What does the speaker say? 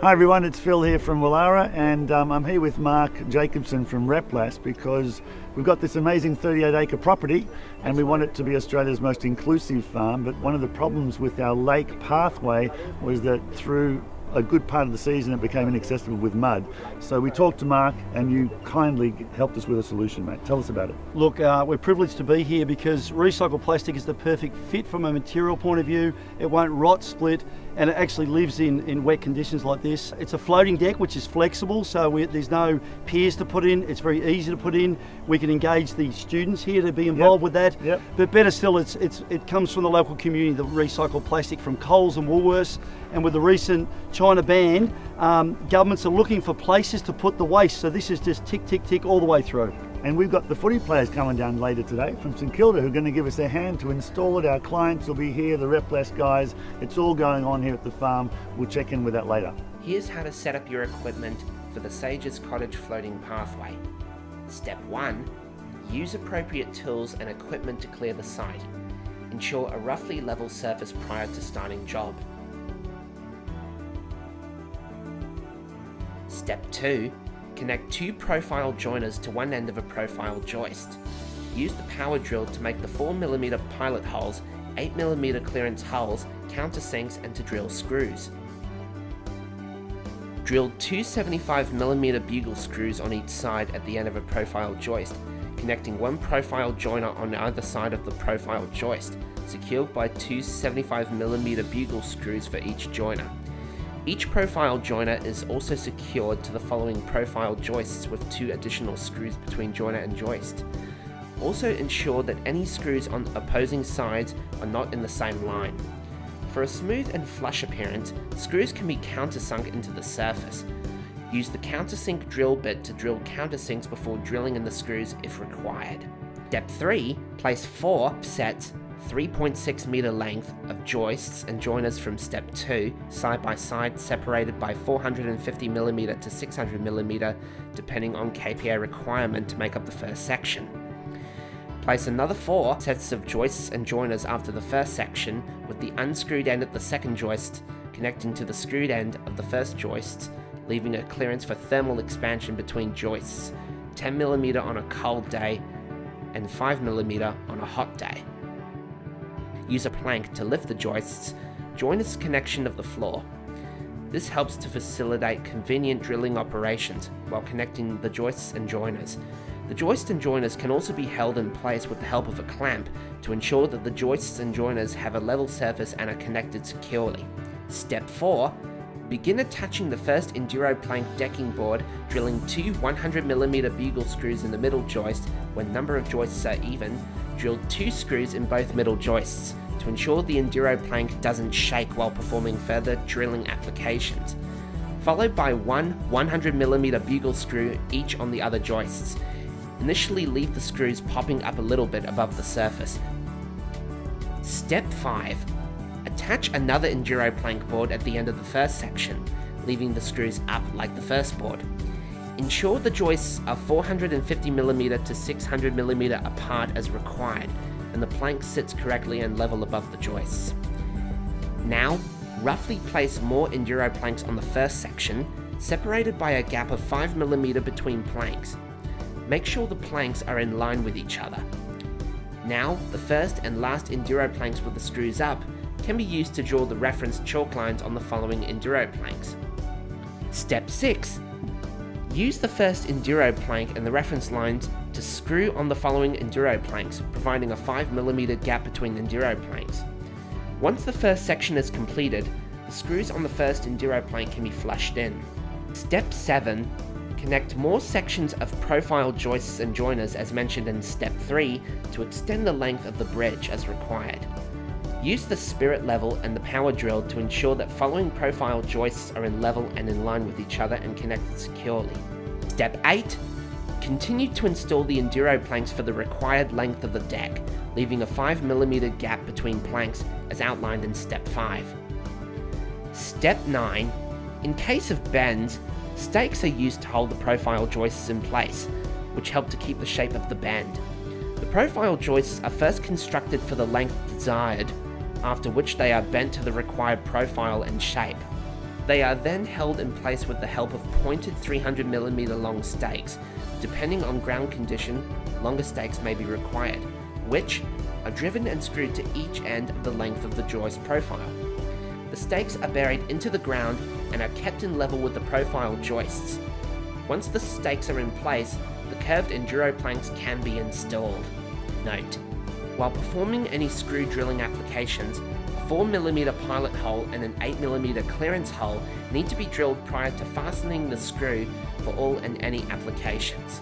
Hi everyone, it's Phil here from Willara, and I'm here with Mark Jacobson from Replas because we've got this amazing 38-acre property and we want it to be Australia's most inclusive farm. But one of the problems with our lake pathway was that through a good part of the season it became inaccessible with mud. So we talked to Mark and you kindly helped us with a solution, mate. Tell us about it. Look, we're privileged to be here because recycled plastic is the perfect fit from a material point of view. It won't rot, split, and it actually lives in wet conditions like this. It's a floating deck which is flexible, so there's no piers to put in. It's very easy to put in. We can engage the students here to be involved with that. Yep. But better still, it comes from the local community, the recycled plastic from Coles and Woolworths. And with the recent China ban, governments are looking for places to put the waste. So this is just tick, tick, tick all the way through. And we've got the footy players coming down later today from St Kilda who are going to give us their hand to install it. Our clients will be here, the Replas guys. It's all going on here at the farm. We'll check in with that later. Here's how to set up your equipment for the Sage's Cottage floating pathway. Step 1. Use appropriate tools and equipment to clear the site. Ensure a roughly level surface prior to starting job. Step 2. Connect 2 profile joiners to one end of a profile joist. Use the power drill to make the 4mm pilot holes, 8mm clearance holes, countersinks, and to drill screws. Drill 2 75mm bugle screws on each side at the end of a profile joist, connecting one profile joiner on either side of the profile joist, secured by 2 75mm bugle screws for each joiner. Each profile joiner is also secured to the following profile joists with 2 additional screws between joiner and joist. Also ensure that any screws on opposing sides are not in the same line. For a smooth and flush appearance, screws can be countersunk into the surface. Use the countersink drill bit to drill countersinks before drilling in the screws if required. Step 3. Place 4 sets 3.6 meter length of joists and joiners from step 2, side by side, separated by 450mm to 600mm, depending on KPA requirement to make up the first section. Place another 4 sets of joists and joiners after the first section, with the unscrewed end at the second joist connecting to the screwed end of the first joist, leaving a clearance for thermal expansion between joists, 10mm on a cold day and 5mm on a hot day. Use a plank to lift the joists, joiners connection of the floor. This helps to facilitate convenient drilling operations while connecting the joists and joiners. The joists and joiners can also be held in place with the help of a clamp to ensure that the joists and joiners have a level surface and are connected securely. Step 4. Begin attaching the first Enduroplank decking board, drilling 2 100mm bugle screws in the middle joist. When number of joists are even, drill 2 screws in both middle joists to ensure the Enduroplank doesn't shake while performing further drilling applications, followed by 1 100mm bugle screw each on the other joists. Initially leave the screws popping up a little bit above the surface. Step 5. Attach another Enduroplank board at the end of the first section, leaving the screws up like the first board. Ensure the joists are 450mm to 600mm apart as required, and the plank sits correctly and level above the joists. Now, roughly place more Enduroplanks on the first section, separated by a gap of 5mm between planks. Make sure the planks are in line with each other. Now, the first and last Enduroplanks with the screws up can be used to draw the reference chalk lines on the following Enduroplanks. Step 6. Use the first Enduroplank and the reference lines to screw on the following Enduroplanks, providing a 5mm gap between the Enduroplanks. Once the first section is completed, the screws on the first Enduroplank can be flushed in. Step 7. Connect more sections of profile joists and joiners as mentioned in Step 3 to extend the length of the bridge as required. Use the spirit level and the power drill to ensure that following profile joists are in level and in line with each other and connected securely. Step 8. Continue to install the Enduroplanks for the required length of the deck, leaving a 5mm gap between planks as outlined in Step 5. Step 9. In case of bends, stakes are used to hold the profile joists in place, which help to keep the shape of the bend. The profile joists are first constructed for the length desired, after which they are bent to the required profile and shape. They are then held in place with the help of pointed 300mm long stakes. Depending on ground condition, longer stakes may be required, which are driven and screwed to each end of the length of the joist profile. The stakes are buried into the ground and are kept in level with the profile joists. Once the stakes are in place, the curved Enduroplanks can be installed. Note: while performing any screw drilling applications, a 4mm pilot hole and an 8mm clearance hole need to be drilled prior to fastening the screw for all and any applications.